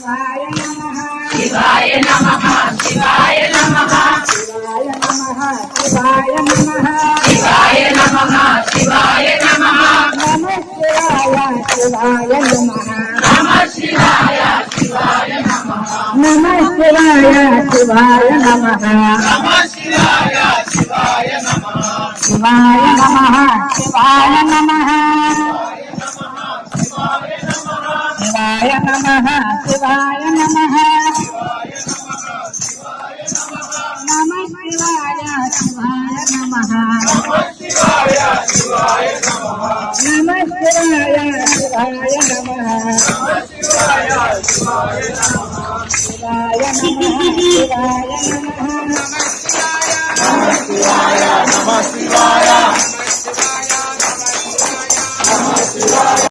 శివాయ నమః శివాయ నమః శివాయ నమః శివాయ నమః శివాయ నమః శివాయ నమః నమః శివాయ శివాయ నమః నమః శివాయ శివాయ నమః నమః శివాయ శివాయ నమః శివాయ నమః శివాయ నమః శివాయ నమః శివాయ నమః నమః శివాయ శివాయ నమః నమః శివాయ శివాయ నమః నమః శివాయ శివాయ నమః శివాయ శివాయ నమః శివాయ నమః శివాయ నమః శివాయ నమః శివాయ